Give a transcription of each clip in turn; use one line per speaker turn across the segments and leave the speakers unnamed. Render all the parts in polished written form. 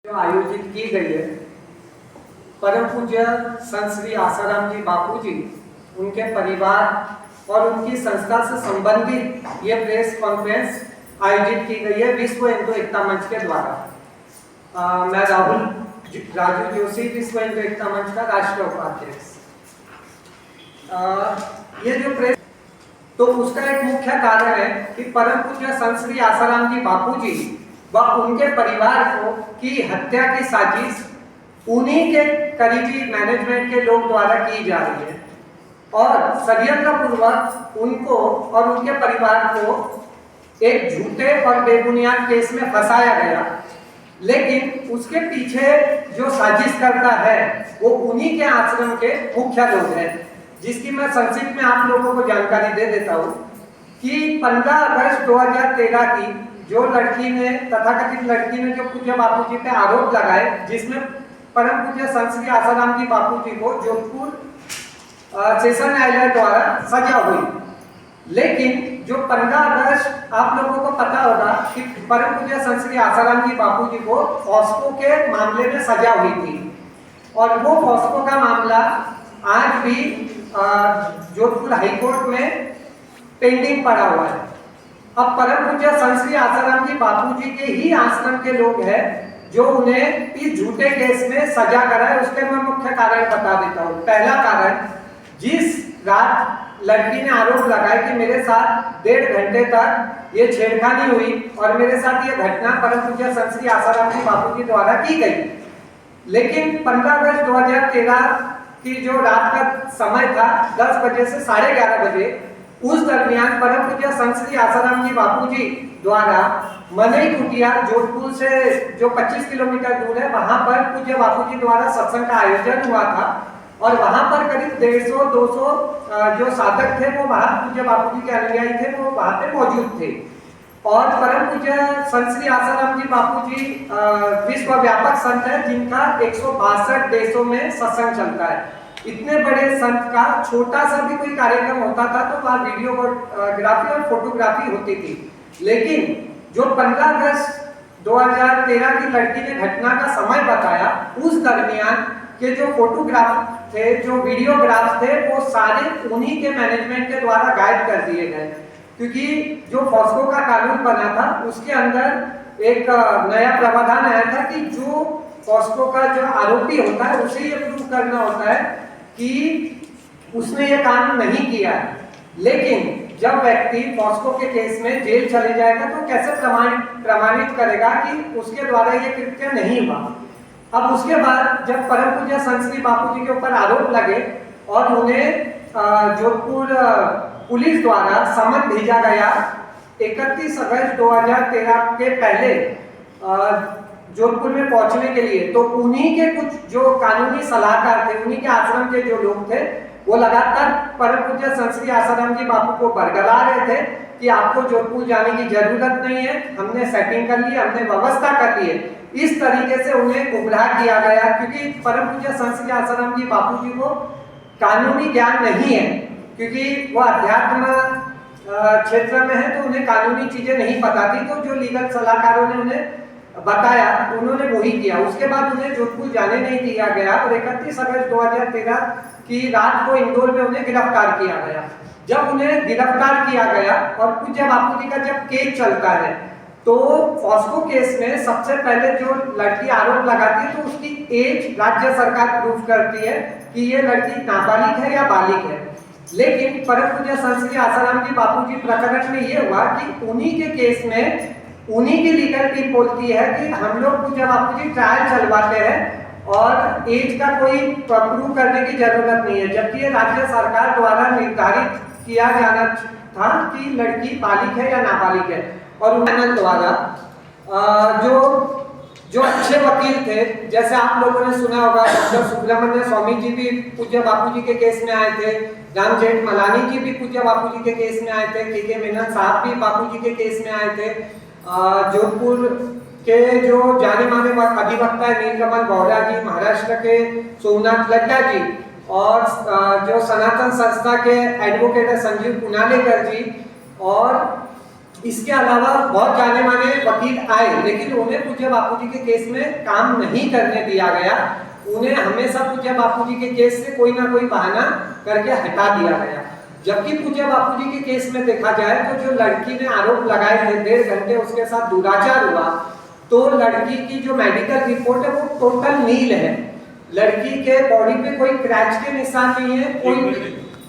जो आयोजित की गई है, परम पूज्य संत श्री आसाराम जी बापू जी, उनके परिवार और उनकी संस्था से संबंधित ये प्रेस कॉन्फ्रेंस आयोजित की गई है विश्व हिंदू एकता मंच के द्वारा। मैं राजू जोशी, विश्व हिंदू एकता मंच का राष्ट्रीय उपाध्यक्ष। ये जो प्रेस, तो उसका एक मुख्य कारण है कि परम पूज्य संत श्री आसाराम जी बापू जी व उनके परिवार को की हत्या की साजिश उन्हीं के करीबी मैनेजमेंट के लोग द्वारा की जा रही है और षड्यंत्र पूर्वक उनको और उनके परिवार को एक झूठे और बेबुनियाद केस में फंसाया गया। लेकिन उसके पीछे जो साजिश करता है वो उन्हीं के आश्रम के मुख्य लोग हैं, जिसकी मैं संक्षिप्त में आप लोगों को जानकारी दे देता हूँ कि 15 अगस्त 2013 की जो लड़की ने, तथाकथित लड़की ने जो पूज्य बापू जी पे आरोप लगाए, जिसमें परम पूज्य संत श्री आसाराम जी बापू जी को जोधपुर सेशन न्यायालय द्वारा सजा हुई। लेकिन जो 15 अगस्त आप लोगों को पता होगा कि परम पूज्य संत श्री आसाराम जी बापू जी को पॉस्को के मामले में सजा हुई थी और वो पॉस्को का मामला आज भी जोधपुर हाईकोर्ट में पेंडिंग पड़ा हुआ है। अब परम पूज्य संत श्री आसाराम जी बापू जी के ही आश्रम के लोग हैं जो उन्हें इस झूठे केस में सजा कराए। उसके मैं मुख्य कारण बता देता हूँ। पहला कारण, जिस रात लड़की ने आरोप लगाया कि मेरे साथ 1.5 घंटे तक ये छेड़खानी हुई और मेरे साथ ये घटना परम पूज्य संत श्री आसाराम जी बापू जी द्वारा की गई, लेकिन 15 अगस्त 2013 की जो रात का समय था 10 बजे से 11:30 बजे, उस दरमियान परम पूज्य संत श्री आसाराम जी बापू जी द्वारा मनई कुटिया जोधपुर से जो 25 किलोमीटर दूर है, वहां पर पूज्य बापू जी द्वारा सत्संग का आयोजन हुआ था और वहां पर करीब 150-200 जो साधक थे वो वहां पूज्य बापू जी के अनुयायी थे, वो वहां पे मौजूद थे। और परम पूज्य संत श्री आसाराम जी बापू जी विश्व व्यापक संत है, जिनका 162 देशों में सत्संग चलता है। इतने बड़े संत का छोटा सा भी कोई कार्यक्रम होता था तो वहाँ वीडियोग्राफी और फोटोग्राफी होती थी। लेकिन जो 15 अगस्त 2013 की लड़की ने घटना का समय बताया, उस दरमियान के जो फोटोग्राफ थे, जो वीडियोग्राफ थे, वो सारे उन्हीं के मैनेजमेंट के द्वारा गायब कर दिए गए, क्योंकि जो पॉस्को का कानून बना था उसके अंदर एक नया प्रावधान आया था कि जो पॉस्को का जो आरोपी होता है उसे ये प्रूव करना होता है कि उसने ये काम नहीं किया है। लेकिन जब व्यक्ति पॉस्को के केस में जेल चले जाएगा तो कैसे प्रमाणित करेगा कि उसके द्वारा ये कृत्य नहीं हुआ। अब उसके बाद जब परम पूज्य संत श्री बापू जी के ऊपर आरोप लगे और उन्हें जोधपुर पुलिस द्वारा समन भेजा गया 31 अगस्त 2013 के पहले जोधपुर में पहुंचने के लिए, तो उन्हीं के कुछ जो कानूनी सलाहकार थे, उन्हीं के आश्रम के जो लोग थे, वो लगातार परम पूज्य संत श्री आसाराम जी बापू को बरगला रहे थे कि आपको जोधपुर जाने की जरूरत नहीं है, हमने सेटिंग कर ली, हमने व्यवस्था कर ली है। इस तरीके से उन्हें गुमराह किया गया, क्योंकि परम पूज्य संत श्री आसाराम जी बापू जी को कानूनी ज्ञान नहीं है, क्योंकि वो अध्यात्म क्षेत्र में है तो उन्हें कानूनी चीजें नहीं पता थी। तो जो लीगल सलाहकारों ने उन्हें बताया, उन्होंने वही किया। उसके बाद उन्हें जोधपुर जाने नहीं दिया गया और 31 अगस्त 2013 की रात को इंदौर में उन्हें गिरफ्तार किया गया। जब उन्हें गिरफ्तार किया गया और पूज्य बापू जी का जब केस चलता है तो पॉस्को केस में सबसे पहले जो लड़की आरोप लगाती है तो उसकी एज राज्य सरकार प्रूफ करती है कि ये लड़की नाबालिग है या बालिग है। लेकिन परम पूज्य संत श्री आसाराम जी बापू जी प्रकरण में ये हुआ कि उन्हीं के केस में उन्हीं की लीगल टीम बोलती है कि हम लोग पूज्य बापू जी ट्रायल चलवाते हैं और एज का कोई प्रूव करने की जरूरत नहीं है, जबकि ये राज्य सरकार द्वारा निर्धारित किया जाना था कि लड़की बालिग है या नाबालिग है। और उन्होंने द्वारा जो अच्छे वकील थे, जैसे आप लोगों ने सुना होगा डॉक्टर सुब्रमण्य स्वामी जी भी पूज्य बापू जी के केस में आए थे, राम जेठमलानी जी भी पूज्य बापू जी के केस में आए थे, के मेनन साहब भी बापू जी के केस में आए थे, जोधपुर के जो जाने माने अधिवक्ता है नीलकमल गौड़ा जी, महाराष्ट्र के सोमनाथ लड्डा जी और जो सनातन संस्था के एडवोकेट है संजीव पुनालेकर जी और इसके अलावा बहुत जाने माने वकील आए, लेकिन उन्हें पूज्य बापूजी के केस में काम नहीं करने दिया गया। उन्हें हमेशा पूज्य बापूजी के केस से कोई ना कोई बहाना करके हटा दिया गया। जबकि पूज्य बापूजी के केस में देखा जाए तो जो लड़की ने आरोप लगाए थे 1.5 घंटे उसके साथ दुराचार हुआ, तो लड़की की जो मेडिकल रिपोर्ट है वो टोटल नील है। लड़की के बॉडी पे कोई क्रैच के निशान नहीं है, कोई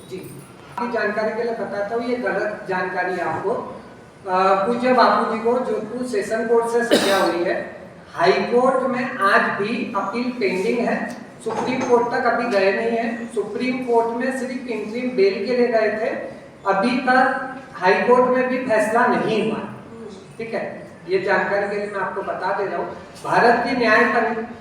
जी जानकारी के लिए बताता हूँ, ये गलत जानकारी है आपको। पूज्य बापूजी को जोधपुर सेशन कोर्ट से सजा हुई है। हाई कोर्ट में आज भी अपील पेंडिंग है, सुप्रीम कोर्ट तक अभी गए नहीं है। सुप्रीम कोर्ट में सिर्फ इंटरिम बेल के लिए गए थे, अभी तक हाई कोर्ट में भी फैसला नहीं हुआ। ठीक है, ये जानकारी के लिए मैं आपको बता दे रहा हूँ। भारत की न्याय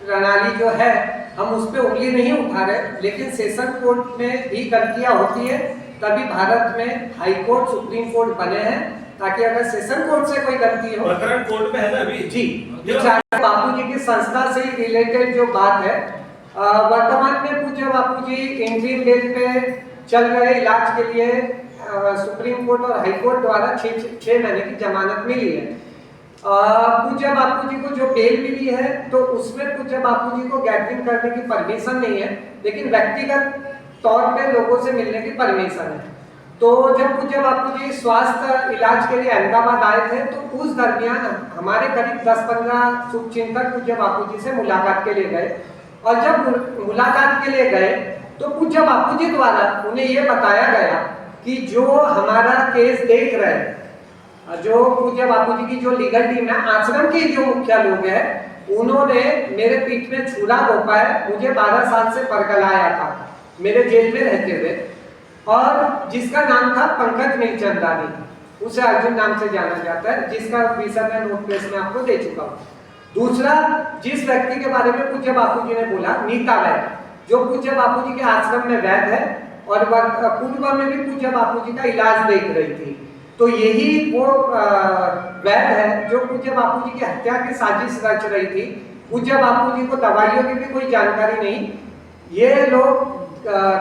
प्रणाली जो है हम उस पर उंगली नहीं उठा रहे, लेकिन सेशन कोर्ट में भी गलतियां होती है, तभी भारत में हाई कोर्ट सुप्रीम कोर्ट बने हैं, ताकि अगर सेशन कोर्ट से कोई गलती हो
प्रकरण कोर्ट में है ना अभी
जी। बापूजी की संस्था से रिलेटेड जो बात है, वर्तमान में पूज्य बापूजी इंटरिम बेल पे चल रहे इलाज के लिए सुप्रीम कोर्ट और हाई कोर्ट द्वारा 6 महीने की जमानत मिली है। पूज्य बापूजी को जो बेल मिली है तो उसमें पूज्य बापूजी को गैदरिंग करने की परमिशन नहीं है, लेकिन व्यक्तिगत तौर पे लोगों से मिलने की परमिशन है। तो जब पूज्य बापूजी स्वास्थ्य इलाज के लिए अहमदाबाद आए थे तो उस दरमियान हमारे करीब 10-15 शुभचिंतक पूज्य बापूजी से मुलाकात के लिए गए, और जब मुलाकात के लिए गए तो पूज्य बापूजी द्वारा उन्हें यह बताया गया कि जो हमारा केस देख रहे हैं, जो पूज्य बापूजी की जो लीगल टीम है, आश्रम के जो मुखिया लोग हैं, उन्होंने मेरे पीठ में छुरा घोंपा है, मुझे 12 साल से परगलाया था मेरे जेल में रहते हुए, और जिसका नाम था पंकज मिलचंदानी, उसे अर्जुन नाम से जाना जाता है, जिसका विषय मैं नोट प्लेस में आपको दे चुका हूँ। दूसरा, जिस व्यक्ति के बारे में पूज्य बापूजी ने बोला, नीता वैद्य, जो पूज्य बापूजी के आश्रम में वैद्य है और पूर्व में भी पूज्य बापूजी का इलाज देख रही थी, तो यही वो वैद्य है जो पूज्य बापूजी की हत्या की साजिश रच रही थी। पूज्य बापूजी को दवाइयों की भी कोई जानकारी नहीं, ये लोग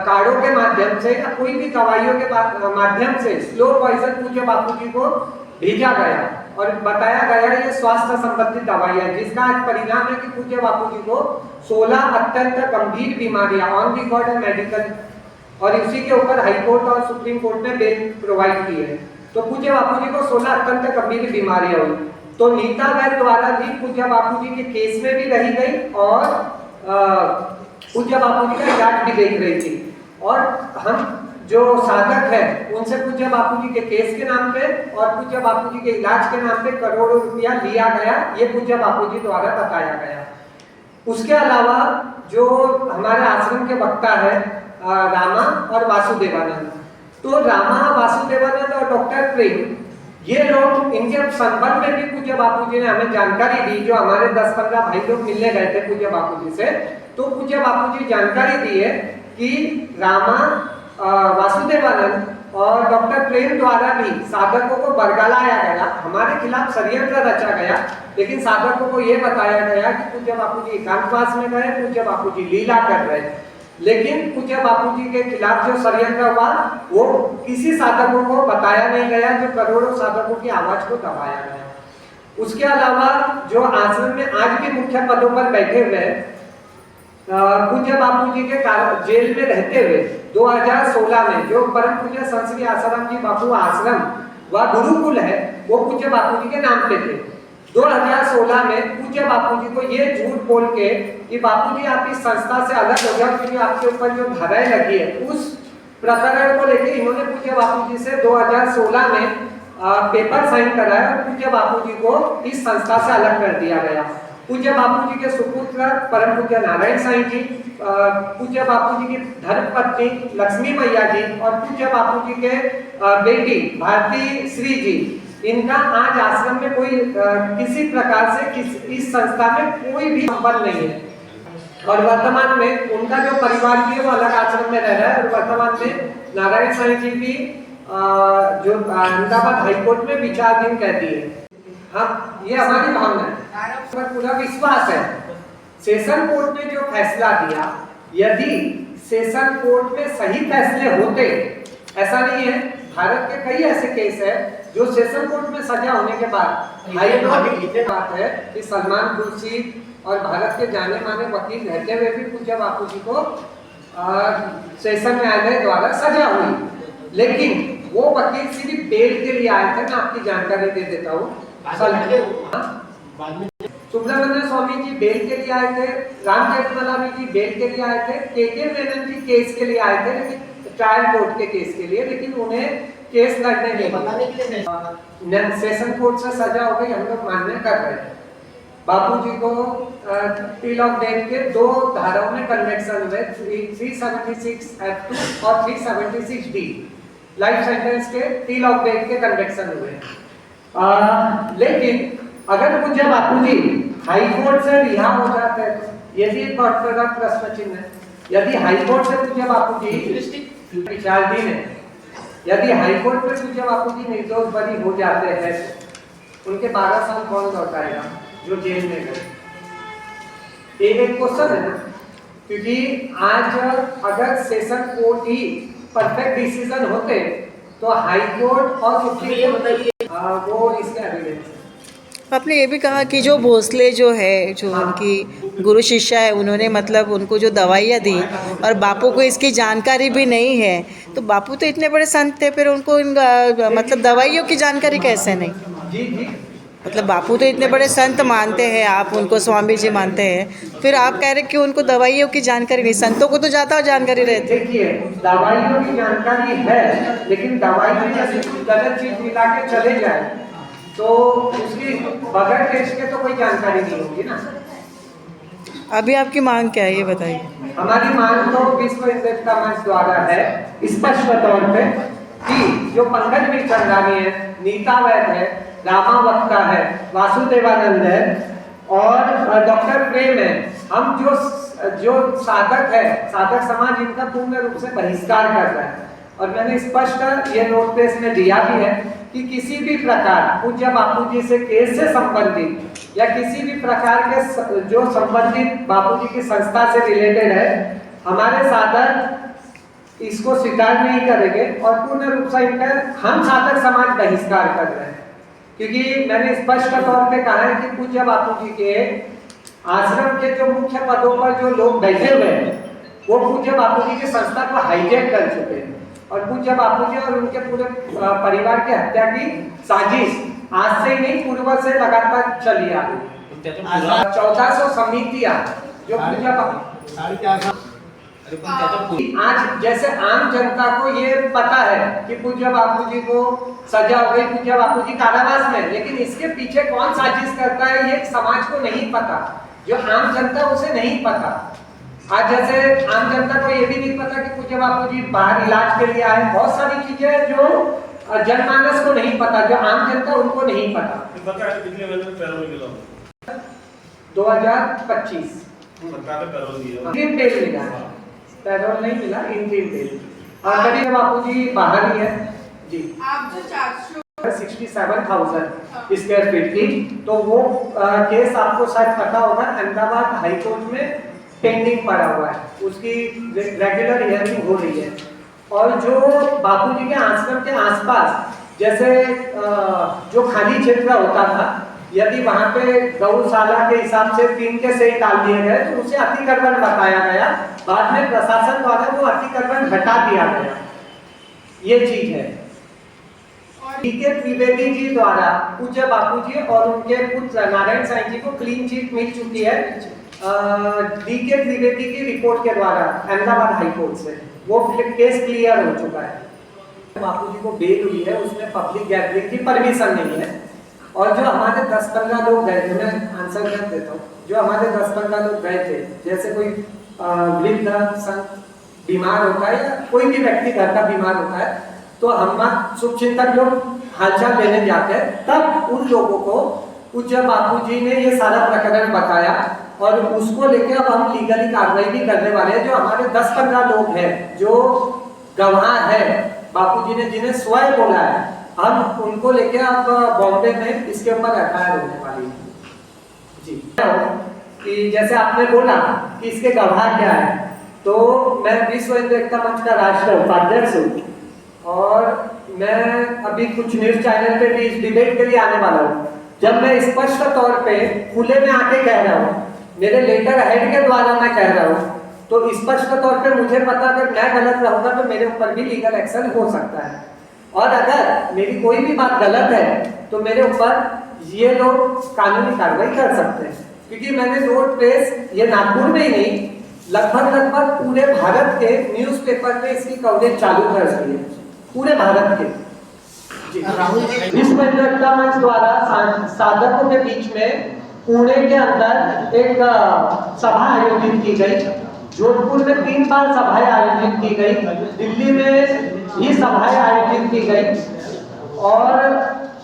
कार्डों के माध्यम से या कोई भी दवाइयों के माध्यम से स्लो पॉइजन पूज्य बापूजी को भेजा गया और बताया गया ये स्वास्थ्य संबंधित दवाई है, जिसका आज परिणाम है कि पूज्य बापूजी को 16 अत्यंत गंभीर बीमारियां ऑन रिकॉर्ड है मेडिकल, और इसी के ऊपर हाई कोर्ट और सुप्रीम कोर्ट ने बेल प्रोवाइड की है। तो पूज्य बापूजी को 16 अत्यंत गंभीर बीमारियां हुई, तो नीता वैद्य द्वारा भी पूज्य बापूजी के केस में भी रही गई और पूज्य बापूजी का इलाज भी देख रही थी, और हम जो साधक है उनसे पूज्य बापूजी के केस के नाम पे और पूज्य बापूजी के इलाज के नाम पे करोड़ों रुपया लिया गया, ये पूज्य बापूजी द्वारा बताया गया। उसके अलावा जो हमारे आश्रम के वक्ता है रामा और वासुदेवानंद, तो रामा, वासुदेवानंद और डॉक्टर प्रेम, ये लोग, इनके संबंध में भी पूज्य बापूजी ने हमें जानकारी दी। जो हमारे 10-15 भाई लोग मिलने गए थे पूज्य बापूजी से, तो पूज्य बापूजी जानकारी दी है कि रामा, वासुदेवानंद और डॉक्टर प्रेम द्वारा भी साधकों को बरगलाया गया, हमारे खिलाफ षड्यंत्र रचा गया, लेकिन साधकों को यह बताया गया कि पूज्य बापूजी एकांतवास में गए, पूज्य बापूजी लीला कर रहे, लेकिन पूज्य बापूजी के खिलाफ जो षड्यंत्र हुआ वो किसी साधकों को बताया नहीं गया, जो करोड़ों साधकों की आवाज को दबाया गया। उसके अलावा जो आश्रम में आज भी मुख्य पदों पर बैठे हुए पूज्य बापूजी के जेल में रहते हुए 2016 में जो परम पूज्य संत श्री आसाराम जी बापू आश्रम व गुरुकुल है वो पूज्य बापूजी के नाम पे थे। 2016 में पूज्य बापूजी को ये झूठ बोल के कि बापूजी आप इस संस्था से अलग हो जाओ क्योंकि आपके ऊपर जो धाराएं लगी है, उस प्रकरण को लेकर इन्होंने पूज्य बापूजी से 2016 में पेपर साइन कराया और पूज्य बापूजी को इस संस्था से अलग कर दिया गया। पूज्य बापूजी के सुपुत्र परम पूज्य नारायण साईं जी, पूज्य बापूजी की धर्मपत्नी लक्ष्मी मैया जी और पूज्य बापूजी के बेटी भारती श्री जी, इनका आज आश्रम में कोई किसी प्रकार से इस संस्था में कोई भी संबंध नहीं है, और वर्तमान में उनका जो परिवार भी है वो अलग आश्रम में रह रहा है, और वर्तमान में नारायण साईं जी भी जो अहमदाबाद हाईकोर्ट में विचाराधीन कहती है। हाँ, ये हमारी भावना है, पर पूरा विश्वास है। सेशन कोर्ट ने जो फैसला दिया, यदि सेशन कोर्ट में सही फैसले होते, ऐसा नहीं है, भारत के कई ऐसे केस है जो सेशन कोर्ट में सजा होने के बाद हाई कोर्ट की बात है कि सलमान खुर्शीद और भारत के जाने माने वकील रहते हुए भी पूज्य बापू जी को सेशन न्यायालय द्वारा सजा हुई, लेकिन वो वकील सिर्फ बेल के लिए आए थे। मैं आपकी जानकारी दे देता हूँ, सुब्रमण्य स्वामी जी बेल के लिए आए थे, राम जेठमलानी जी बेल के लिए आए थे, के मेनन जी केस के लिए आए थे, लेकिन ट्रायल कोर्ट के केस के लिए, लेकिन उन्हें केस लड़ने नहीं बताने के लिए सेशन कोर्ट से सजा हो गई, हम लोग मान्य कर रहे हैं। बापूजी को टिल ऑफ डेथ के 2 धाराओं में कन्विक्शन हुए, 376 F2 और 376 D, लाइफ सेंटेंस के टिल ऑफ डेथ के कन्विक्शन हुए। लेकिन अगर पूज्य बापूजी हाई कोर्ट से रिहा हो जाते हैं तो ये भी एक बहुत बड़ा प्रश्न चिन्ह है। यदि हाई कोर्ट से पूज्य बापूजी विचारधीन है, यदि हाई कोर्ट में पूज्य बापूजी निर्दोष बरी हो जाते हैं, उनके 12 साल कौन लौटाएगा जो जेल में गए? एक क्वेश्चन है ना, क्योंकि आज अगर सेशन कोर्ट ही परफेक्ट डिसीजन होते तो हाई कोर्ट और सुप्रीम कोर्ट वो इसके एविडेंस।
आपने ये भी कहा कि जो भोसले जो है, जो उनकी गुरु शिष्या है, उन्होंने मतलब उनको जो दवाइयाँ दी और बापू को इसकी जानकारी भी नहीं है, तो बापू तो इतने बड़े संत थे, फिर उनको मतलब दवाइयों की जानकारी कैसे नहीं?
जी जी,
मतलब बापू तो इतने बड़े संत मानते हैं, आप उनको स्वामी जी मानते हैं, फिर आप कह रहे कि उनको दवाइयों की जानकारी नहीं? संतों को तो ज़्यादा जानकारी रहती है।
देखिए दवाइयों की जानकारी है, लेकिन दवाई में जैसे गलत चीज मिला के चले जाए तो उसकी बगैर टेस्ट के तो कोई जानकारी नहीं होगी ना।
अभी आपकी मांग क्या है ये बताइए।
हमारी मांग तो विश्व हिंदुत्व मंच द्वारा है स्पष्ट तौर पे कि जो पंकज मिश्रचंदानी है, नीता वैद है, रामा वक्ता है, वासुदेवानंद है और डॉक्टर प्रेम है, हम जो साधक है, साधक समाज इनका पूर्ण रूप से बहिष्कार कर रहा है। और मैंने स्पष्ट ये नोटिस में दिया भी है कि किसी भी प्रकार पूज्य बापूजी से केस से संबंधित या किसी भी प्रकार के जो संबंधित बापूजी की संस्था से रिलेटेड है, हमारे साधक इसको स्वीकार नहीं करेंगे और पूर्ण रूप से इनका हम साधक समाज बहिष्कार कर रहे हैं। क्योंकि मैंने स्पष्ट तौर पे कहा है कि पूज्य बापूजी के आश्रम के जो मुख्य पदों पर जो लोग बैठे हुए हैं वो पूज्य बापूजी की संस्था को हाईजैक कर चुके हैं और पूज्य बापूजी और उनके पूरे परिवार की हत्या की साजिश आज से ही नहीं, पूर्व से लगातार चली आ रही। 1400 समितियां जो पूज्य आज जैसे आम जनता को ये पता है कि पूज्य बापूजी को सजा हो गई, पूज्य बापूजी कारावास में, लेकिन इसके पीछे कौन साजिश करता है ये समाज को नहीं पता, जो आम जनता उसे नहीं पता। आज जैसे आम जनता को ये भी नहीं पता कि पूज्य बापूजी बाहर इलाज के लिए आए, बहुत सारी चीजें जो जनमानस को नहीं पता, जो आम जनता उनको नहीं पता। 2025 इंट्रीम बेल मिला, पैरोल नहीं मिला, इंट्रीम बेल। और कभी बापूजी बाहर ही है जी। आप जो 67,000 स्क्वायर फीट की, तो वो केस आपको शायद पता होगा, अहमदाबाद हाई कोर्ट में पेंडिंग पड़ा हुआ है, उसकी रेगुलर हियरिंग हो रही है। और जो बापूजी के आश्रम के आसपास जैसे जो खाली क्षेत्र होता था, यदि वहां पे गौशाला के हिसाब से 3 के सही डाल दिए गए तो उसे अतिक्रमण बताया गया, बाद में प्रशासन द्वारा वो अतिक्रमण हटा दिया गया। ये चीज है। डीके त्रिवेदी जी द्वारा पूज्य बापूजी और उनके पुत्र नारायण साईं जी को क्लीन चिट मिल चुकी है डीके त्रिवेदी की रिपोर्ट के द्वारा अहमदाबाद हाई कोर्ट से, वो केस क्लियर हो चुका है। बापूजी को बेल हुई है, उसमें पब्लिक गैदरिंग की परमिशन नहीं है। और जो हमारे 10-15 लोग गए थे, मैं आंसर कर देता हूँ, जो हमारे 10-15 लोग गए थे, जैसे कोई वृद्ध संत बीमार होता है या कोई भी व्यक्ति घर का बीमार होता है, तो हम शुभचिंतक लोग हालचाल लेने जाते हैं, तब उन लोगों को पूज्य बापूजी ने ये सारा प्रकरण बताया और उसको लेके अब हम लीगली कार्रवाई भी करने वाले हैं। जो हमारे 10-15 लोग हैं जो गवाह है बापूजी ने, जिन्हें स्वयं बोला है, हम उनको लेके अब बॉम्बे में इसके ऊपर एफआईआर होने वाली है जी। कि जैसे आपने बोला कि इसके गवाह क्या है, तो मैं विश्व हिंदू एकता मंच का राष्ट्रीय उपाध्यक्ष हूँ और मैं अभी कुछ न्यूज चैनल पे भी इस डिबेट के लिए आने वाला हूँ। जब मैं स्पष्ट तौर पे खुले में आके कह रहा हूँ, मेरे लेटर हेड के द्वारा मैं कह रहा हूँ, तो स्पष्ट तौर पे मुझे पता अगर मैं गलत रहूंगा तो मेरे ऊपर भी लीगल एक्शन हो सकता है, और अगर मेरी कोई भी बात गलत है तो मेरे ऊपर ये लोग कानूनी कार्रवाई कर सकते हैं। क्योंकि मैंने रोड प्रेस ये नागपुर में ही नहीं, लगभग पूरे भारत के न्यूज़पेपर में इसकी कवरेज चालू कर दी है, पूरे भारत के। विश्व एकता मंच द्वारा साधकों के बीच में पुणे के अंदर एक सभा आयोजित की गई। जोधपुर में 3 बार सभाएं आयोजित की गई, दिल्ली में भी सभाएं आयोजित की गई, और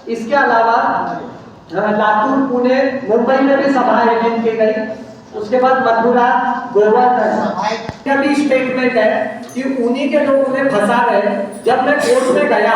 इसके अलावा लातूर, पुणे, मुंबई में भी सभा आयोजित की गई। उसके बाद मथुरा, गोवा तक भी स्टेटमेंट है कि उन्हीं के लोग उन्हें फंसा रहे। जब मैं कोर्ट में गया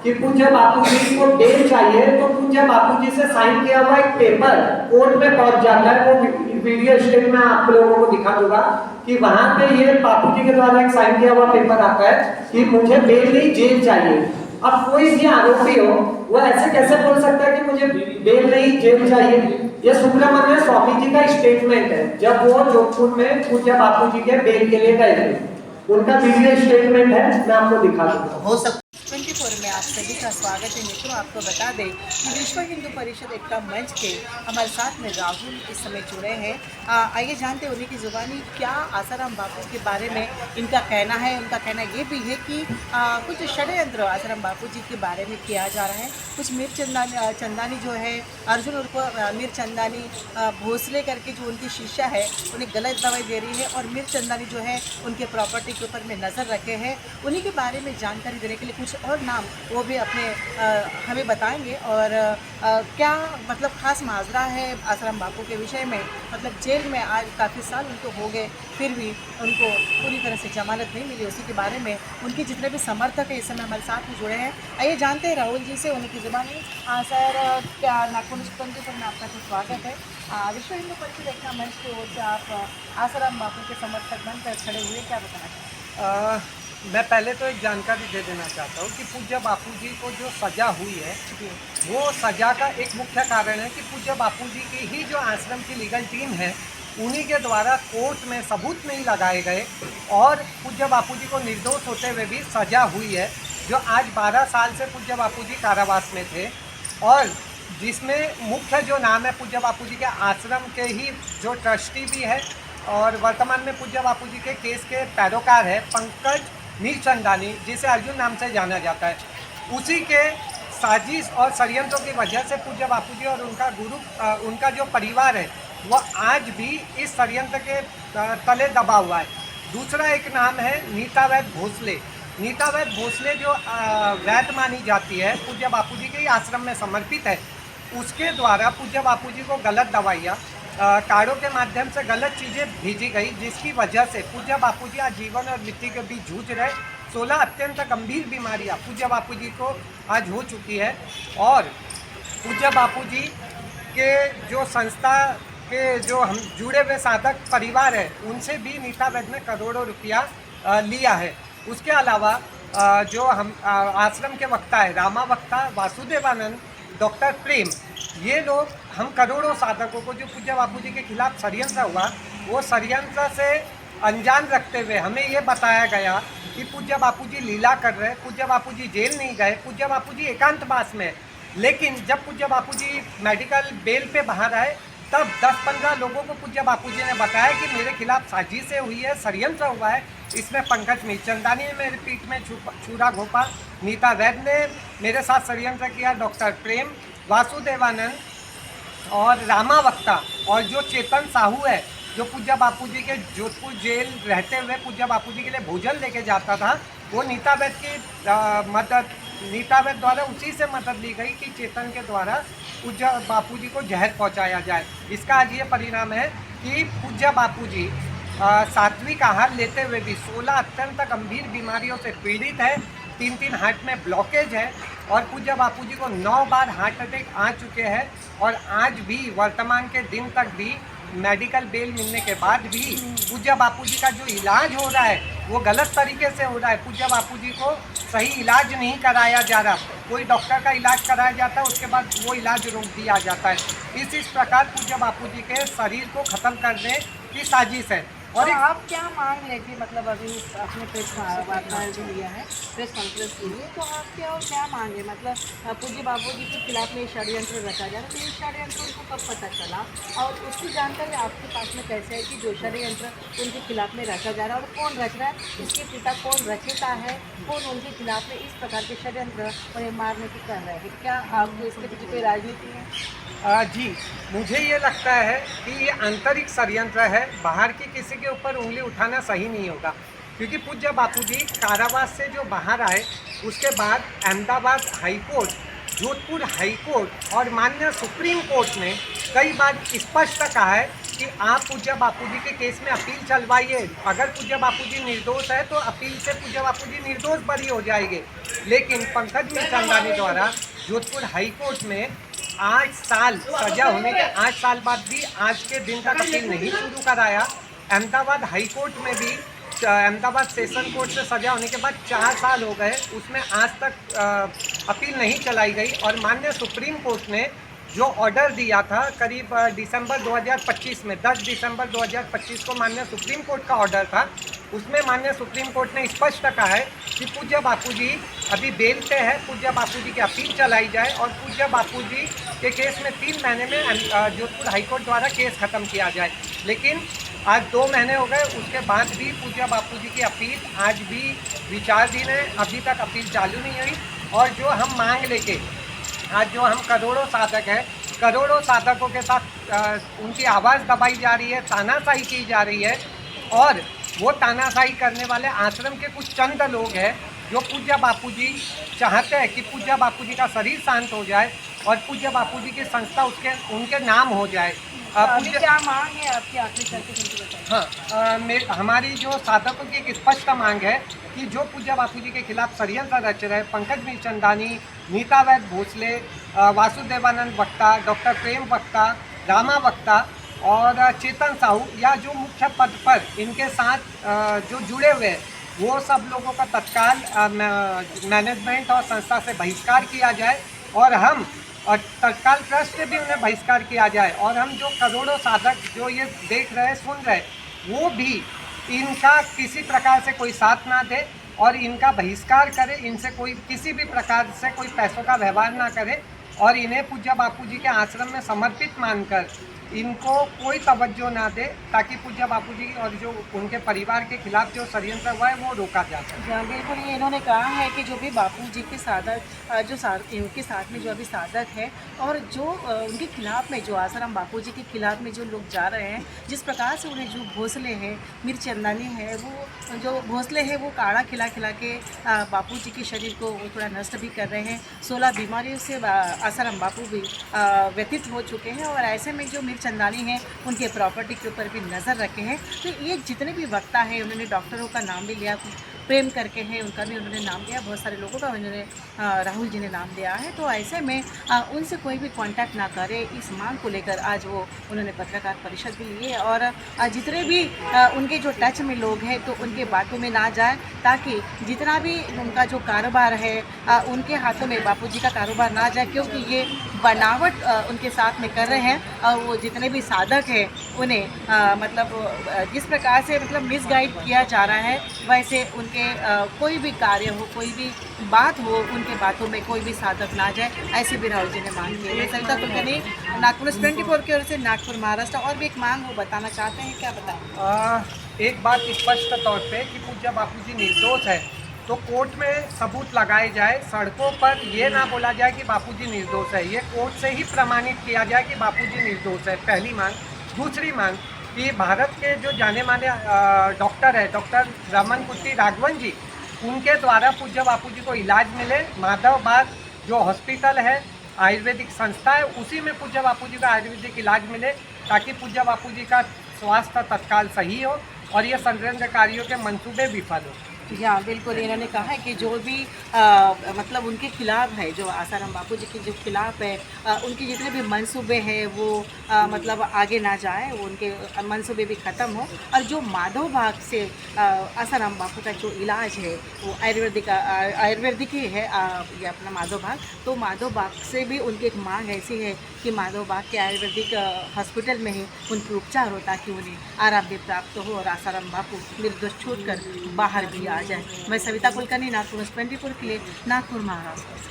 कि पूज्य बापूजी को बेल चाहिए, तो पूज्य बापूजी से साइन किया हुआ एक पेपर कोर्ट में पहुंच जाता है। वो वीडियो स्टेट में आप लोगों को दिखा दूंगा कि वहां पे ये बापूजी के द्वारा एक साइन किया हुआ पेपर आता है कि मुझे बेल नहीं, जेल चाहिए। अब कोई भी आरोपी हो वो ऐसे कैसे बोल सकता है कि मुझे बेल नहीं, जेल चाहिए? ये सुब्रमण्य स्वामी जी का स्टेटमेंट है जब वो जोधपुर में पूज्य बापूजी के बेल के लिए गए थे। उनका वीडियो स्टेटमेंट है, मैं आपको दिखा दूंगा।
हो सकता 24 में आप सभी का स्वागत है। मित्रों, आपको बता दें कि विश्व हिंदू परिषद एकता मंच के हमारे साथ में राहुल इस समय जुड़े हैं। आइए जानते हैं उन्हीं की जुबानी क्या आसाराम बापू के बारे में इनका कहना है। उनका कहना ये भी है कि कुछ षड्यंत्र आसाराम बापू जी के बारे में किया जा रहा है। कुछ मीर चंदानी जो है, अर्जुन उर्फ मीर चंदानी भोसले करके जो उनकी शिष्या है, उन्हें गलत दवाई दे रही है, और मीर चंदानी जो है उनके प्रॉपर्टी के ऊपर में नज़र रखे हैं। उन्हीं के बारे में जानकारी देने के लिए कुछ और नाम वो भी अपने हमें बताएंगे। और क्या मतलब खास माजरा है आसाराम बापू के विषय में। मतलब जेल में आज काफ़ी साल उनको हो गए, फिर भी उनको पूरी तरह से जमानत नहीं मिली। उसी के बारे में उनके जितने भी समर्थक हैं इस समय हमारे साथ में जुड़े हैं। आइए जानते हैं राहुल जी से उनकी ज़ुबानी। सर, क्या नागपुर पर में आपका तो स्वागत है। विश्व हिंदू परिषद एकता मंच की ओर से आप आसाराम बापू के समर्थक बनकर खड़े हुए, क्या बताना चाहते हैं?
मैं पहले तो एक जानकारी दे देना चाहता हूँ कि पूज्य बापूजी को जो सज़ा हुई है, वो सज़ा का एक मुख्य कारण है कि पूज्य बापूजी की ही जो आश्रम की लीगल टीम है, उन्हीं के द्वारा कोर्ट में सबूत नहीं लगाए गए, और पूज्य बापूजी को निर्दोष होते हुए भी सज़ा हुई है। जो आज 12 साल से पूज्य बापूजी कारावास में थे, और जिसमें मुख्य जो नाम है पूज्य बापूजी के आश्रम के ही जो ट्रस्टी भी है, और वर्तमान में पूज्य बापूजी के केस के पैरोकार है पंकज मीरचंदानी, जिसे अर्जुन नाम से जाना जाता है। उसी के साजिश और षड्यंत्रों की वजह से पूज्य बापूजी और उनका गुरु, उनका जो परिवार है, वह आज भी इस षड्यंत्र के तले दबा हुआ है। दूसरा एक नाम है नीता वैद्य भोसले। नीता वैद्य भोसले जो वैद्य मानी जाती है, पूज्य बापूजी के ही आश्रम में समर्पित है। उसके द्वारा पूज्य बापूजी को गलत दवाइयाँ, कार्डों के माध्यम से गलत चीज़ें भेजी गई, जिसकी वजह से पूज्य बापूजी आज जीवन और मृत्यु के बीच जूझ रहे। 16 अत्यंत गंभीर बीमारियां पूज्य बापूजी को आज हो चुकी है, और पूज्य बापूजी के जो संस्था के जो हम जुड़े हुए साधक परिवार है, उनसे भी नीता वैद्य ने करोड़ों रुपया लिया है। उसके अलावा जो हम आश्रम के वक्ता है, रामा वक्ता, वासुदेवानंद, डॉक्टर प्रेम, ये लोग हम करोड़ों साधकों को जो पूज्य बापूजी के खिलाफ षड्यंत्र हुआ, वो षड्यंत्र से अनजान रखते हुए हमें ये बताया गया कि पूज्य बापूजी लीला कर रहे, पूज्य बापूजी जेल नहीं गए, पूज्य बापूजी एकांतवास में। लेकिन जब पूज्य बापूजी मेडिकल बेल पे बाहर आए, तब 10-15 लोगों को पूज्य बापूजी ने बताया कि मेरे खिलाफ साजिशें हुई है, षड्यंत्र हुआ है। इसमें पंकज मीरचंदानी ने मेरे पीठ में छुरा घोंपा, नीता वैद्य ने मेरे साथ षड्यंत्र किया, डॉक्टर प्रेम, वासुदेवानंद और रामा वक्ता, और जो चेतन साहू है, जो पूज्य बापूजी के जोधपुर जेल रहते हुए पूज्य बापूजी के लिए भोजन लेके जाता था, वो नीता वैद्य की मदद, नीता वैद्य द्वारा उसी से मदद ली गई कि चेतन के द्वारा पूज्य बापूजी को जहर पहुंचाया जाए। इसका आज ये परिणाम है कि पूज्य बापूजी सात्विक आहार लेते हुए भी 16 अत्यंत गंभीर बीमारियों से पीड़ित है। 3 हार्ट में ब्लॉकेज है, और पूज्य बापूजी को 9 बार हार्ट अटैक आ चुके हैं, और आज भी वर्तमान के दिन तक भी मेडिकल बेल मिलने के बाद भी पूज्य बापूजी का जो इलाज हो रहा है वो गलत तरीके से हो रहा है। पूज्य बापूजी को सही इलाज नहीं कराया जा रहा। कोई डॉक्टर का इलाज कराया जाता है, उसके बाद वो इलाज रोक दिया जाता है। इस प्रकार पूज्य बापूजी के शरीर को ख़त्म करने की साजिश है।
और आप क्या मांग रहे थे, मतलब अभी आपने प्रेस वार्ता भी लिया है, प्रेस कॉन्फ्रेंस के लिए, तो आप क्या मांगे, मतलब पूज्य बापूजी के खिलाफ में षड्यंत्र रचा जा रहा है, तो ये षड्यंत्र उनको कब पता चला और उसकी जानकारी आपके पास में कैसे है कि जो षड्यंत्र उनके खिलाफ में रचा जा रहा है और कौन रच रहा है, इसके पिता कौन रचयिता है, कौन उनके खिलाफ में इस प्रकार के षड्यंत्र उन्हें मारने की कर रहे हैं? क्या आपको इसके पीछे कोई राजनीति है?
जी, मुझे ये लगता है कि ये आंतरिक षड्यंत्र है। बाहर की किसी के ऊपर उंगली उठाना सही नहीं होगा, क्योंकि पूज्य बापूजी कारावास से जो बाहर आए उसके बाद Ahmedabad high court, Jodhpur high court और माननीय सुप्रीम कोर्ट ने कई बार स्पष्ट कहा है कि आप पूज्य बापूजी के केस में अपील चलवाइए। अगर पूज्य बापूजी निर्दोष है तो अपील से पूज्य बापूजी निर्दोष बरी हो जाएंगे। लेकिन पंकज मिर्चंदानी द्वारा जोधपुर हाई कोर्ट में 8 साल सजा होने के 8 साल बाद भी आज के दिन तक अपील नहीं शुरू कराया। अहमदाबाद हाई कोर्ट में भी अहमदाबाद सेशन कोर्ट से सजा होने के बाद 4 साल हो गए, उसमें आज तक अपील नहीं चलाई गई। और माननीय सुप्रीम कोर्ट ने जो ऑर्डर दिया था करीब दिसंबर 2025 में, 10 दिसंबर 2025 को माननीय सुप्रीम कोर्ट का ऑर्डर था, उसमें माननीय सुप्रीम कोर्ट ने स्पष्ट कहा है कि पूज्य बापूजी अभी बेल पे है, पूज्य बापूजी की अपील चलाई जाए और पूज्य बापूजी के केस में 3 महीने में जोधपुर हाईकोर्ट द्वारा केस ख़त्म किया जाए। लेकिन आज 2 महीने हो गए, उसके बाद भी पूज्य बापूजी की अपील आज भी विचाराधीन है, अभी तक अपील चालू नहीं हुई। और जो हम मांग लेके आज जो हम करोड़ों साधक हैं, करोड़ों साधकों के साथ उनकी आवाज़ दबाई जा रही है, तानाशाही की जा रही है। और वो तानाशाही करने वाले आश्रम के कुछ चंद लोग हैं जो पूज्य बापूजी चाहते हैं कि पूज्य बापूजी का शरीर शांत हो जाए और पूज्य बापूजी की संस्था उनके नाम हो जाए।
अभी क्या मांग है आपकी, आखिरी करके तुमको बताएं।
हाँ, हमारी जो साधकों की एक स्पष्ट मांग है कि जो पूज्य बापूजी के खिलाफ षड्यंत्र रच रहे पंकज मिर्चंदानी, नीता वैद भोसले, वासुदेवानंद वक्ता, डॉक्टर प्रेम वक्ता, रामा वक्ता और चेतन साहू, या जो मुख्य पद पर इनके साथ जो जुड़े हुए हैं, वो सब लोगों का तत्काल मैनेजमेंट और संस्था से बहिष्कार किया जाए और हम और तत्काल ट्रस्ट से भी उन्हें बहिष्कार किया जाए। और हम जो करोड़ों साधक जो ये देख रहे हैं, सुन रहे हैं, वो भी इनका किसी प्रकार से कोई साथ ना दे और इनका बहिष्कार करे, इनसे कोई किसी भी प्रकार से कोई पैसों का व्यवहार ना करे और इन्हें पूज्य बापूजी के आश्रम में समर्पित मानकर इनको कोई तवज्जो ना दे, ताकि पूज्य बापूजी और जो उनके परिवार के खिलाफ जो षड्यंत्र हुआ है वो रोका जा सके।
हाँ बिल्कुल, ये इन्होंने कहा है कि जो भी बापूजी के साधक उनके साथ में जो अभी साधक है और जो उनके खिलाफ में जो आसाराम बापूजी के खिलाफ में जो लोग जा रहे हैं, जिस प्रकार से उन्हें जो भोसले हैं, मिर्चंदानी है, वो जो भोसले हैं वो काढ़ा खिला खिला के बापूजी के शरीर को थोड़ा नष्ट भी कर रहे हैं। 16 बीमारियों से आसाराम बापू भी व्यतीत हो चुके हैं और ऐसे में जो चंदानी हैं उनके प्रॉपर्टी के ऊपर भी नज़र रखे हैं। तो ये जितने भी वक्ता हैं, उन्होंने डॉक्टरों का नाम भी लिया, प्रेम करके हैं उनका भी उन्होंने नाम लिया, बहुत सारे लोगों का उन्होंने राहुल जी ने नाम दिया है। तो ऐसे में उनसे कोई भी कांटेक्ट ना करे, इस मांग को लेकर आज वो उन्होंने पत्रकार परिषद भी ली है और जितने भी उनके जो टच में लोग हैं तो उनके बातों में ना जाए, ताकि जितना भी उनका जो कारोबार है उनके हाथों में बापूजी का कारोबार ना जाए, क्योंकि ये बनावट उनके साथ में कर रहे हैं और वो जितने भी साधक हैं उन्हें मतलब जिस प्रकार से मतलब मिसगाइड किया जा रहा है, वैसे उनके कोई भी कार्य हो, कोई भी बात हो, उनके बातों में कोई भी साधक ना जाए, ऐसे भी राहुल जी ने मांग की है। सरिता कुलकर्णी, नागपुर 24 की ओर से, नागपुर महाराष्ट्र। और भी एक मांग वो बताना चाहते हैं, क्या बताएं?
एक बात स्पष्ट तौर पे कि पूज्य बापूजी निर्दोष है तो कोर्ट में सबूत लगाए जाए, सड़कों पर ये ना बोला जाए कि बापूजी निर्दोष है, ये कोर्ट से ही प्रमाणित किया जाए कि बापूजी निर्दोष है, पहली मांग। दूसरी मांग कि भारत के जो जाने माने डॉक्टर है, डॉक्टर रमन कुट्टी राघवन जी, उनके द्वारा पूज्य बापूजी को इलाज मिले। माधवबाग जो हॉस्पिटल है, आयुर्वेदिक संस्था है, उसी में पूज्य बापूजी का आयुर्वेदिक इलाज मिले, ताकि पूज्य बापूजी का स्वास्थ्य तत्काल सही हो और ये षड्यंत्रकारियों के मंसूबे विफल हो।
हाँ बिल्कुल, इन्होंने कहा है कि जो भी मतलब उनके खिलाफ है, जो आसाराम बापू जी के जो खिलाफ है, उनके जितने भी मंसूबे हैं वो मतलब आगे ना जाए, वो उनके मंसूबे भी ख़त्म हो। और जो माधव बाग से आसाराम बापू का जो इलाज है वो आयुर्वेदिक ही है, ये अपना माधव बाग। तो माधव बाग से भी उनकी एक मांग ऐसी है कि माधव बाग के आयुर्वेदिक हॉस्पिटल में ही उनकी उपचार हो, ताकि उन्हें आराम भी प्राप्त हो और आसाराम बापू निर्दोष छूट कर बाहर भी आ जाए। मैं सविता कुलकर्णी, नागपुर 24 के लिए, नागपुर महाराष्ट्र से।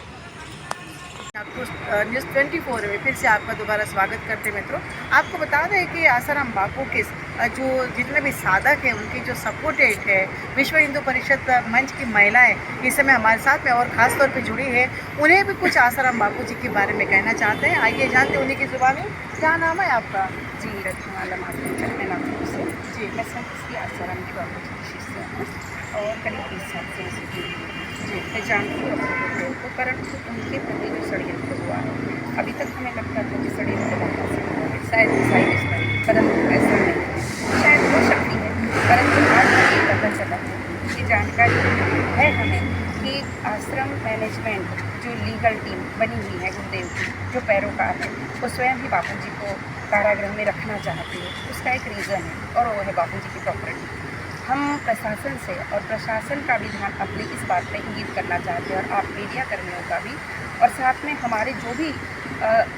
नागपुर न्यूज़ 24 में फिर से आपका दोबारा स्वागत करते हैं मित्रों। आपको बता दें कि आसाराम बापू के जो जितने भी साधक हैं, उनकी जो सपोर्टेड है विश्व हिंदू परिषद मंच की महिलाएं इस समय हमारे साथ में और ख़ास तौर पे जुड़ी है। उन्हें भी कुछ आसाराम बापू जी के बारे में कहना चाहते हैं। आइए जानते हैं उन्हीं की जुबानी। क्या नाम है आपका?
जी, रत्नमाला माधुरी, मैं नागपुर से।
जी।
मैं संत आसाराम के बापू जी की शिष्य हूँ और करीब 20 साल से इसी जुड़ी हुई हूँ। मैं जानती हूँ अपने गुरुदेव को, परंतु उनके प्रति जो षड्यंत्र हुआ है, अभी तक हमें लगता था कि षड्यंत्र बाहर से हुआ है, शायद ईसाई दुश्मनी, परंतु ऐसा नहीं है। शायद वो शक्ति है, परंतु आज हमें ये पता चला है, ये जानकारी है हमें कि आश्रम मैनेजमेंट जो लीगल टीम बनी हुई है गुरुदेव की, जो पैरोकार है, वो स्वयं ही बापू जी को कारागृह में रखना चाहती है। उसका एक रीज़न है और वो है बापू जी की प्रॉपर्टी। हम प्रशासन से और प्रशासन का भी ध्यान अपनी इस बात पर इंगित करना चाहते हैं, और आप मीडिया कर्मियों का भी, और साथ में हमारे जो भी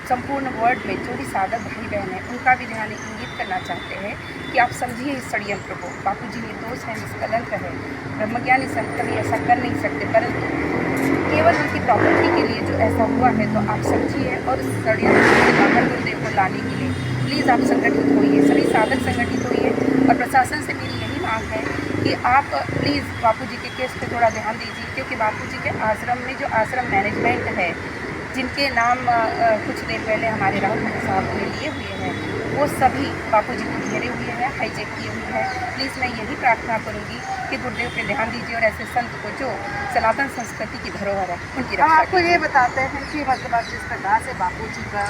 संपूर्ण वर्ल्ड में जो भी साधक भाई बहन हैं, उनका भी ध्यान इंगित करना चाहते हैं कि आप समझिए इस षड्यंत्र को। बापू जी निर्दोष हैं, निष्कलंक है, ब्रह्मज्ञानी संत कभी ऐसा कर नहीं सकते, परंतु केवल उनकी प्रॉपर्टी के लिए जो ऐसा हुआ है, तो आप समझिए और इस षड्यंत्र से बाहर गुरुदेव को लाने के लिए प्लीज़ आप संगठित होइए, सभी साधक संगठित होइए। और प्रशासन से मेरी यही मांग है कि आप प्लीज़ बापू जी के केस पे थोड़ा ध्यान दीजिए, क्योंकि बापू जी के आश्रम में जो आश्रम मैनेजमेंट है, जिनके नाम कुछ देर पहले हमारे राहुल साहब ने लिए हुए हैं, वो सभी बापू जी को घेरे हुए हैं, हाईजैक किए हुए हैं। प्लीज़ मैं यही प्रार्थना करूँगी कि गुरुदेव पे ध्यान दीजिए और ऐसे संत को जो सनातन संस्कृति की धरोहर है उनकी
हम
रक्षा
आपको
कीजिए।
ये बताते हैं कि मतलब आप जिस प्रकार से बापू जी का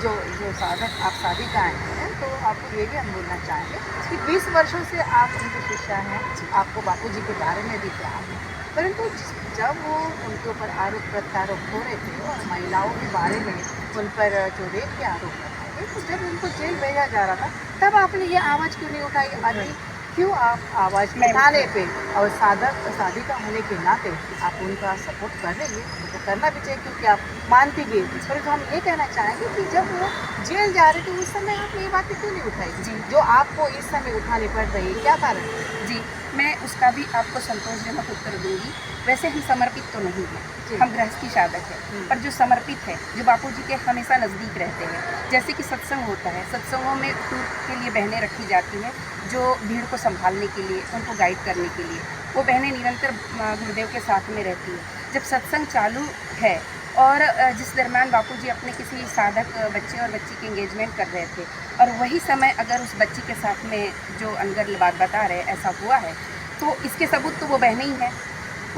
जो साधक आप साधिका हैं, तो आपको ये भी हम बोलना चाहेंगे कि 20 वर्षों से आप उनके शिष्या हैं, आपको बापू जी के बारे में भी ज्ञान है, परंतु जब वो उनके ऊपर आरोप प्रत्यारोप हो रहे थे और महिलाओं के बारे में उन पर जो रेप के आरोप लगाए गए, तो जब उनको जेल भेजा जा रहा था, तब आपने ये आवाज़ क्यों नहीं उठाई? अभी क्यों आप आवाज़ उठाने पे और साधक साधिका होने के नाते आप उनका सपोर्ट कर रही है? उनको करना भी चाहिए, क्योंकि आप मानती भी है। परंतु हम ये कहना चाहेंगे कि जब वो जेल जा रहे थे उस समय आपने ये बातें क्यों नहीं उठाई
जी।
जो आपको इस समय उठानी पड़ रही है? क्या कारण है?
जी, मैं उसका भी आपको संतोषजनक उत्तर दूंगी। वैसे हम समर्पित तो नहीं
जी।
हैं, हम गृहस्थी साधक हैं, पर जो समर्पित है, जो बापू जी के हमेशा नज़दीक रहते हैं, जैसे कि सत्संग होता है, सत्संगों में टूर के लिए बहनें रखी जाती हैं, जो भीड़ को संभालने के लिए, उनको गाइड करने के लिए, वो बहनें निरंतर गुरुदेव के साथ में रहती हैं। जब सत्संग चालू है और जिस दरम्यान बापू जी अपने किसी साधक बच्चे और बच्ची की एंगेजमेंट कर रहे थे, और वही समय अगर उस बच्ची के साथ में जो अंदर बात बता रहे ऐसा हुआ है, तो इसके सबूत तो वो बहनें ही हैं।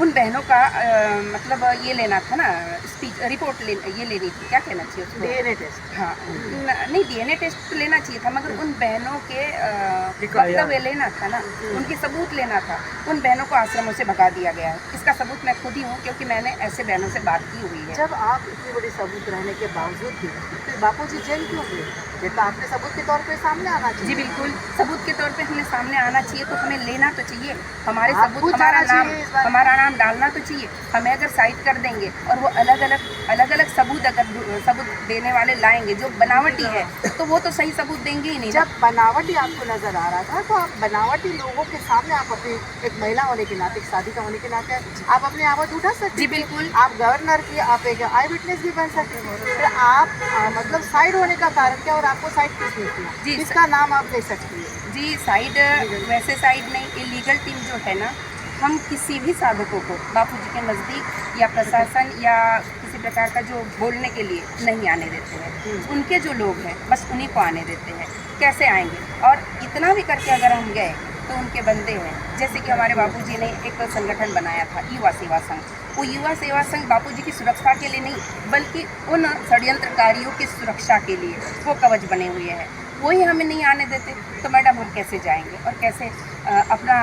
उन बहनों का मतलब ये लेना था ना, स्पीच रिपोर्ट ये लेनी थी, क्या कहना चाहिए उसको?
DNA test.
हाँ, नहीं DNA टेस्ट तो लेना चाहिए था, मगर उन बहनों के वक्तव्य लेना था ना, उनके सबूत लेना था। उन बहनों को आश्रमों से भगा दिया गया है। इसका सबूत मैं खुद ही हूँ, क्योंकि मैंने ऐसे बहनों से बात की हुई है।
जब आप इतनी बड़ी सबूत रहने के बावजूद भी फिर बापू जी जेल क्यों गए? ये तो आपने सबूत के तौर पे सामने आना चाहिए।
जी बिल्कुल, सबूत के तौर पे हमें सामने आना चाहिए, तो हमें लेना तो चाहिए हमारे
आपको
सबूत,
जाना चाहिए इस बारे में।
हमारा नाम डालना तो चाहिए। हमें अगर साइड कर देंगे और वो अलग अलग सबूत अगर सबूत देने वाले लाएंगे जो बनावटी है, तो वो तो सही सबूत देंगे ही नहीं ना।
जब बनावटी आपको नजर आ रहा था, तो आप बनावटी लोगों के सामने आप अपनी एक महिला होने के नाते, एक साधिका होने के नाते आप अपनी आवाज़ उठा सकते
जी
थे।
बिल्कुल।
आप गवर्नर की, आप एक आई विटनेस भी बन सकते हैं। फिर आप मतलब साइड होने का कारण क्या, और आपको साइड किसने किया?
जी,
इसका नाम आप दे सकती है।
जी साइड, वैसे साइड नहीं, इलीगल टीम जो है ना, हम किसी भी साधकों को बापू जी के नज़दीक या प्रशासन या किसी प्रकार का जो बोलने के लिए नहीं आने देते हैं। उनके जो लोग हैं बस उन्हीं को आने देते हैं। कैसे आएंगे? और इतना भी करके अगर हम गए तो उनके बंदे हैं। जैसे कि हमारे बापू जी ने एक संगठन बनाया था, युवा सेवा संघ। वो युवा सेवा संघ बापू जी की सुरक्षा के लिए नहीं, बल्कि उन षड्यंत्रकारियों की सुरक्षा के लिए वो कवच बने हुए हैं। वही हमें नहीं आने देते, तो मैडम हम कैसे जाएंगे और कैसे अपना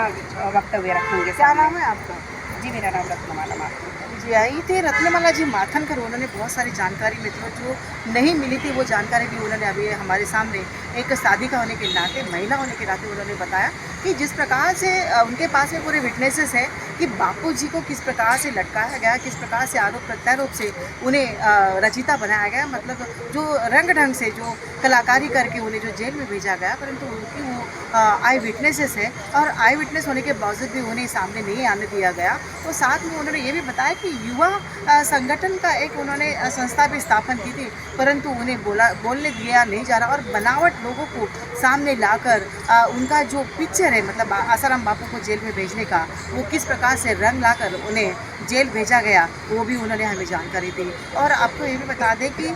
वक्तव्य रखेंगे।
क्या नाम है आपका?
जी, मेरा नाम रत्नमाला माथुर।
जी आई थे रत्नमाला जी माथनकर, उन्होंने बहुत सारी जानकारी मतलब जो नहीं मिली थी वो जानकारी भी उन्होंने अभी हमारे सामने एक साधिका होने के नाते, महिला होने के नाते उन्होंने बताया कि जिस प्रकार से उनके पास में पूरे विटनेसेस है कि बापूजी को किस प्रकार से लटकाया गया, किस प्रकार से आरोप प्रत्यारोप से उन्हें रचिता बनाया गया, मतलब जो रंग ढंग से जो कलाकारी करके उन्हें जो जेल में भेजा गया, परंतु उनकी वो आई विटनेसेस है और आई विटनेस होने के बावजूद भी उन्हें सामने नहीं आने दिया गया। और साथ में उन्होंने ये भी बताया कि युवा संगठन का एक उन्होंने संस्था भी स्थापन की थी, परंतु उन्हें बोलने दिया नहीं जा रहा और बनावट लोगों को सामने लाकर उनका जो पिक्चर है मतलब आसाराम बापू को जेल में भेजने का, वो किस प्रकार से रंग लाकर उन्हें जेल भेजा गया वो भी उन्होंने हमें जानकारी दी। और आपको ये भी बता दें कि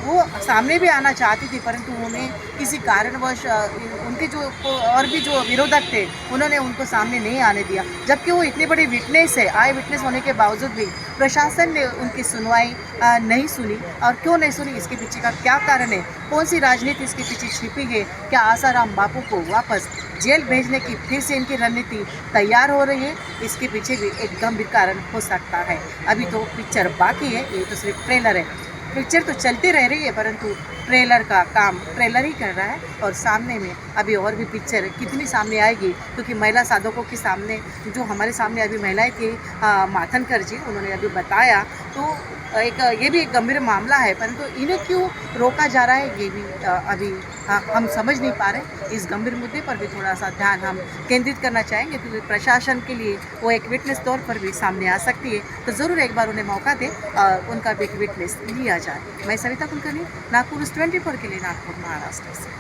वो सामने भी आना चाहती थी, परंतु उन्हें किसी कारणवश उनके जो और भी जो विरोधक थे उन्होंने उनको सामने नहीं आने दिया, जबकि वो इतने बड़े विटनेस है, आई विटनेस होने के बावजूद भी प्रशासन ने उनकी सुनवाई नहीं सुनी। और क्यों नहीं सुनी, इसके पीछे का क्या कारण है, कौन सी राजनीति इसके पीछे छिपी है, क्या आसाराम बापू को वापस जेल भेजने की फिर से इनकी रणनीति तैयार हो रही है, इसके पीछे भी एक गंभीर कारण हो सकता है। अभी तो पिक्चर बाकी है, ये तो सिर्फ ट्रेलर है, पिक्चर तो चलती रह रही है परंतु ट्रेलर का काम ट्रेलर ही कर रहा है और सामने में अभी और भी पिक्चर कितनी सामने आएगी, क्योंकि महिला साधकों के सामने जो हमारे सामने अभी महिलाएं थी माथनकर जी, उन्होंने अभी बताया तो ये भी एक गंभीर मामला है, परंतु इन्हें क्यों रोका जा रहा है ये भी अभी हम समझ नहीं पा रहे। इस गंभीर मुद्दे पर भी थोड़ा सा ध्यान हम केंद्रित करना चाहेंगे, क्योंकि प्रशासन के लिए वो एक विटनेस तौर पर भी सामने आ सकती है, तो ज़रूर एक बार उन्हें मौका दें और उनका भी एक विटनेस लिया जाए। मैं सविता कुलकर्णी, नागपुर 24 के लिए, नागपुर महाराष्ट्र से।